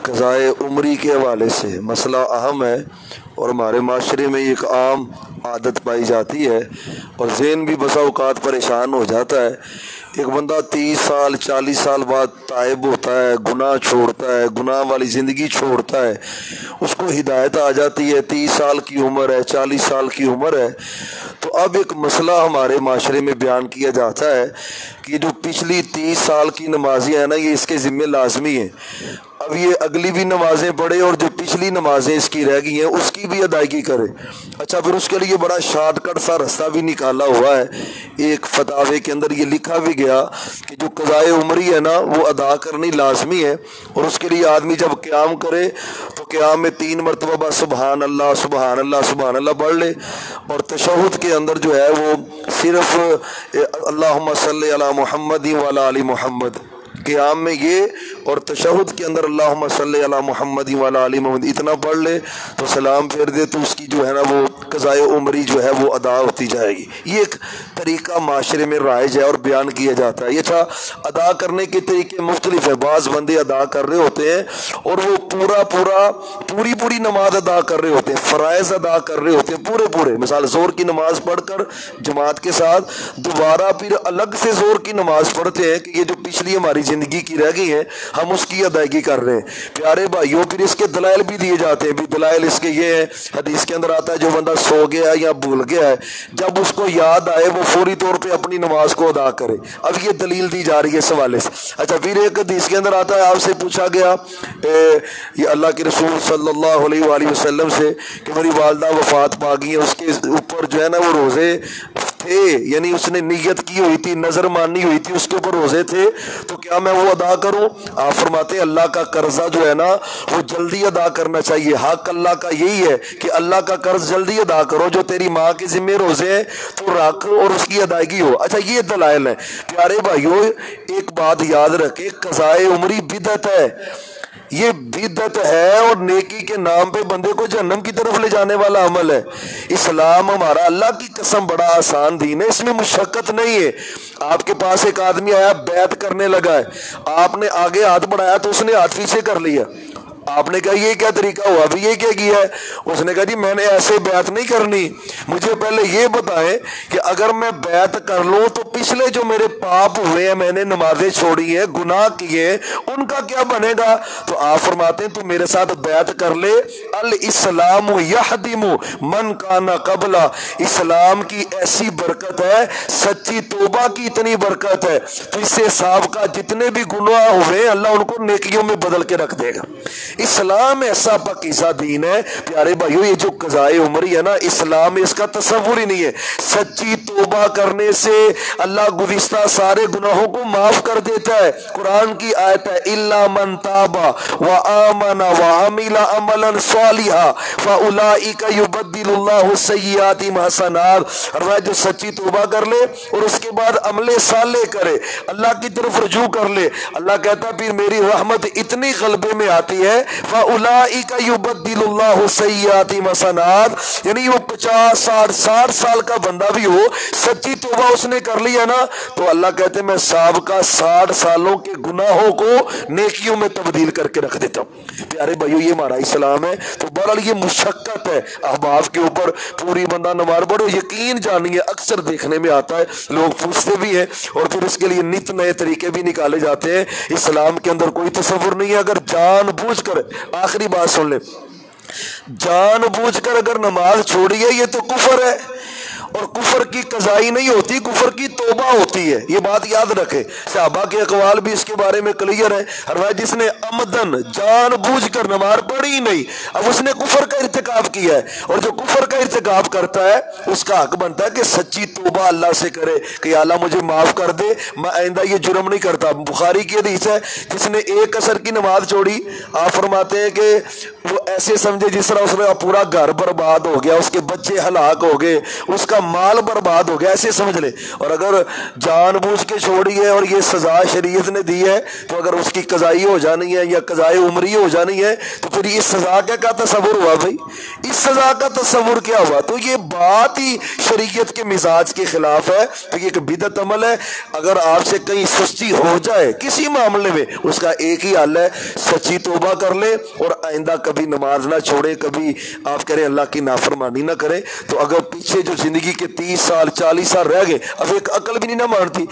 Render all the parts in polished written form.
क़ज़ाए उमरी के हवाले से मसला अहम है और हमारे माशरे में एक आम आदत पाई जाती है और ज़हन भी बसा औक़ात परेशान हो जाता है। एक बंदा 30 साल 40 साल बाद ताइब होता है, गुनाह छोड़ता है, गुनाह वाली ज़िंदगी छोड़ता है, उसको हिदायत आ जाती है। 30 साल की उम्र है, 40 साल की उम्र है। तो अब एक मसला हमारे माशरे में बयान किया जाता है कि जो पिछली 30 साल की नमाज़ें हैं ना, ये इसके ज़िम्मे लाजमी है। अब ये अगली भी नमाज़ें पढ़े और जो पिछली नमाज़ें इसकी रह गई हैं उसकी भी अदायगी करे। अच्छा, फिर उसके लिए बड़ा शॉर्टकट सा रास्ता भी निकाला हुआ है। एक फतावे के अंदर ये लिखा भी गया कि जो क़ज़ाए उमरी है ना वो अदा करनी लाजमी है और उसके लिए आदमी जब क़याम करे तो क़याम में 3 मरतबा बस सुबहान अल्लाह सुबहान अल्लाह सुबहान अल्लाह पढ़ ले और तशहुद के अंदर जो है वो सिर्फ अल्लाहुम्मा सल्ली अला मुहम्मद व अला आलि मुहम्मद क़याम में ये और तशहुद के अंदर अल्लाहुम्मा सल्ली अला मुहम्मद व अला आलि मुहम्मद इतना पढ़ ले तो सलाम फेर दे तो उसकी जो है ना वो क़ज़ाए उमरी जो है वो अदा होती जाएगी। ये एक तरीका माशरे में राइज है और बयान किया जाता है। ये अच्छा, अदा करने के तरीके मुख्तलिफ है। बाज़ बंदे अदा कर रहे होते हैं और वो पूरी नमाज अदा कर रहे होते हैं, फ़राइज़ अदा कर रहे होते हैं पूरे। मिसाल ज़ोर की नमाज़ पढ़कर जमात के साथ दोबारा फिर अलग से ज़ोर की नमाज़ पढ़ते हैं कि ये जो पिछली हमारी ज़िंदगी की रह गई है हम उसकी अदायगी कर रहे हैं। प्यारे भाइयों, फिर इसके दलाइल भी दिए जाते हैं। भी दलाइल इसके ये है, हदीस के अंदर आता है जो बंदा सो गया है या भूल गया है, जब उसको याद आए वो फौरी तौर पे अपनी नमाज को अदा करे। अब ये दलील दी जा रही है इस हवाले से। अच्छा, फिर एक हदीस के अंदर आता है, आपसे पूछा गया ये अल्लाह के रसूल सल्लल्लाहु अलैहि वसल्लम से कि मेरी वालदा वफात पा गई है, उसके ऊपर जो है ना वो रोज़े थे, यानी उसने नियत की हुई थी, नज़र मानी हुई थी, उसके ऊपर रोज़े थे, तो क्या मैं वो अदा करूं? आप फरमाते हैं अल्लाह का कर्जा जो है ना वो जल्दी अदा करना चाहिए। हक अल्लाह का यही है कि अल्लाह का कर्ज जल्दी अदा करो। जो तेरी माँ के जिम्मे रोज़े हैं तो रख और उसकी अदायगी हो। अच्छा, ये दलाइल है। प्यारे भाइयों, एक बात याद रखें, क़ज़ाए उमरी बिदअत है। ये बिदअत है और नेकी के नाम पे बंदे को जहन्नम की तरफ ले जाने वाला अमल है। इस्लाम हमारा अल्लाह की कसम बड़ा आसान दीन है, इसमें मुशक्कत नहीं है। आपके पास एक आदमी आया, बैत करने लगा है, आपने आगे हाथ बढ़ाया तो उसने हाथ पीछे कर लिया। आपने कहा ये क्या तरीका हुआ, अभी ये क्या किया है? उसने कहा जी मैंने ऐसे बैत नहीं करनी, मुझे पहले ये बताएं कि अगर मैं बैत कर लूं तो पिछले जो मेरे पाप हुए हैं, मैंने नमाजें छोड़ी है, गुनाह किए, उनका क्या बनेगा? तो आप फरमाते हैं तू मेरे साथ बैत कर ले। अल इस्लाम यहदिमु मन काना कबला, इस्लाम की ऐसी बरकत है, सच्ची तौबा की इतनी बरकत है, तो इससे साहब का जितने भी गुनाह हुए अल्लाह उनको नेकियों में बदल के रख देगा। इस्लाम ऐसा पाकीज़ा दीन है। प्यारे भाइयों, ये जो क़ज़ाए उमरी है ना, इस्लाम में इसका तसव्वुर ही नहीं है। सच्ची तौबा करने से अल्लाह गुज़िश्ता सारे गुनाहों को माफ कर देता है। कुरान की आयत है, इल्ला मन ताबा व आमना व अमिला अमलन सालिहा व उलाइका युबद्दिलुल्लाहु सय्यिआतिहिम हसनात। और जो सच्ची तौबा कर ले और उसके बाद अमले साले करे, अल्लाह की तरफ रुजू कर ले, अल्लाह कहता फिर मेरी रहमत इतनी क़ल्बे में आती है, फ़उलाइका युबद्दिलुल्लाहु सय्यिआतिहिम हसनात। यानी वो 50 60 साल का बंदा भी हो, सच्ची तौबा उसने कर लिया ना, तो अल्लाह कहते मैं साहब का 60 सालों के गुनाहों को नेकियों में तब्दील करके रख देता हूँ। प्यारे भाइयों, ये हमारा इस्लाम है। तो बहरहाल ये मुशक्कत है अहबाब के ऊपर, पूरी बंदा नमाज पढ़ो, यकीन जानिए अक्सर देखने में आता है, लोग पूछते भी हैं और फिर इसके लिए नित नए तरीके भी निकाले जाते हैं। इस्लाम के अंदर कोई तसव्वुर नहीं है। अगर जानबूझकर, आखिरी बात सुन ले, जानबूझकर अगर नमाज छोड़ी है ये तो कुफर है, और कुफर की कज़ाई नहीं होती, कुफर की तौबा होती है। ये बात याद रखे। सहाबा के अक़वाल भी इसके बारे में क्लियर है। हर भाई जिसने अमदन जानबूझकर नमाज पढ़ी ही नहीं, अब उसने कुफर का इर्तिकाब किया है, और जो कुफर का इर्तिकाब करता है उसका हक बनता है कि सच्ची तौबा अल्लाह से करे कि अल्लाह मुझे माफ कर दे, मैं आइंदा ये जुर्म नहीं करता। बुखारी की हदीस है, जिसने एक असर की नमाज छोड़ी, आप फरमाते हैं कि वो ایسے سمجھے جس طرح اس کا پورا گھر برباد ہو گیا، اس کے بچے ہلاک ہو گئے، اس کا مال برباد ہو گیا، ایسے سمجھ لے۔ اور اگر جان بوجھ کے چھوڑی ہے اور یہ سزا شریعت نے دی ہے تو اگر اس کی قضائی ہو جانی ہے یا قضائے عمری ہو جانی ہے تو پھر اس سزا کا تصور ہوا بھائی، اس سزا کا تصور کیا ہوا؟ تو یہ بات ہی شریعت کے مزاج کے خلاف ہے، تو یہ ایک بدعت عمل ہے۔ اگر آپ سے کہیں سستی ہو جائے کسی معاملے میں، اس کا ایک ہی حل ہے، سچی توبہ کر لے اور آئندہ کبھی نماز نہ چھوڑے، کبھی آپ کہہ رہے اللہ کی نافرمانی نہ کرے۔ تو اگر پیچھے جو زندگی کے 30 سال 40 سال رہ گئے، اب ایک عقل بھی نہیں نہ مانتی،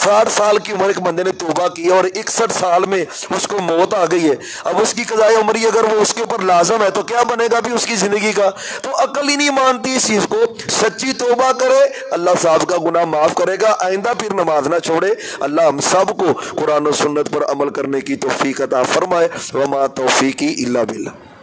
60 سال کی عمر ایک بندے نے توبہ کی اور 61 سال میں اس کو موت آ گئی ہے، اب اس کی قضائے عمری اگر وہ اس کے اوپر لازم ہے تو کیا بنے گا بھی اس کی زندگی کا؟ تو عقل ہی نہیں مانتی اس چیز کو۔ سچی توبہ کرے، اللہ صاحب کا گناہ معاف کرے گا، آئندہ پھر نماز نہ چھوڑے۔ اللہ ہم سب کو قرآن و سنت پر عمل کرنے کی توفیق عطا فرمائے۔ وما توفیقی الا باللہ۔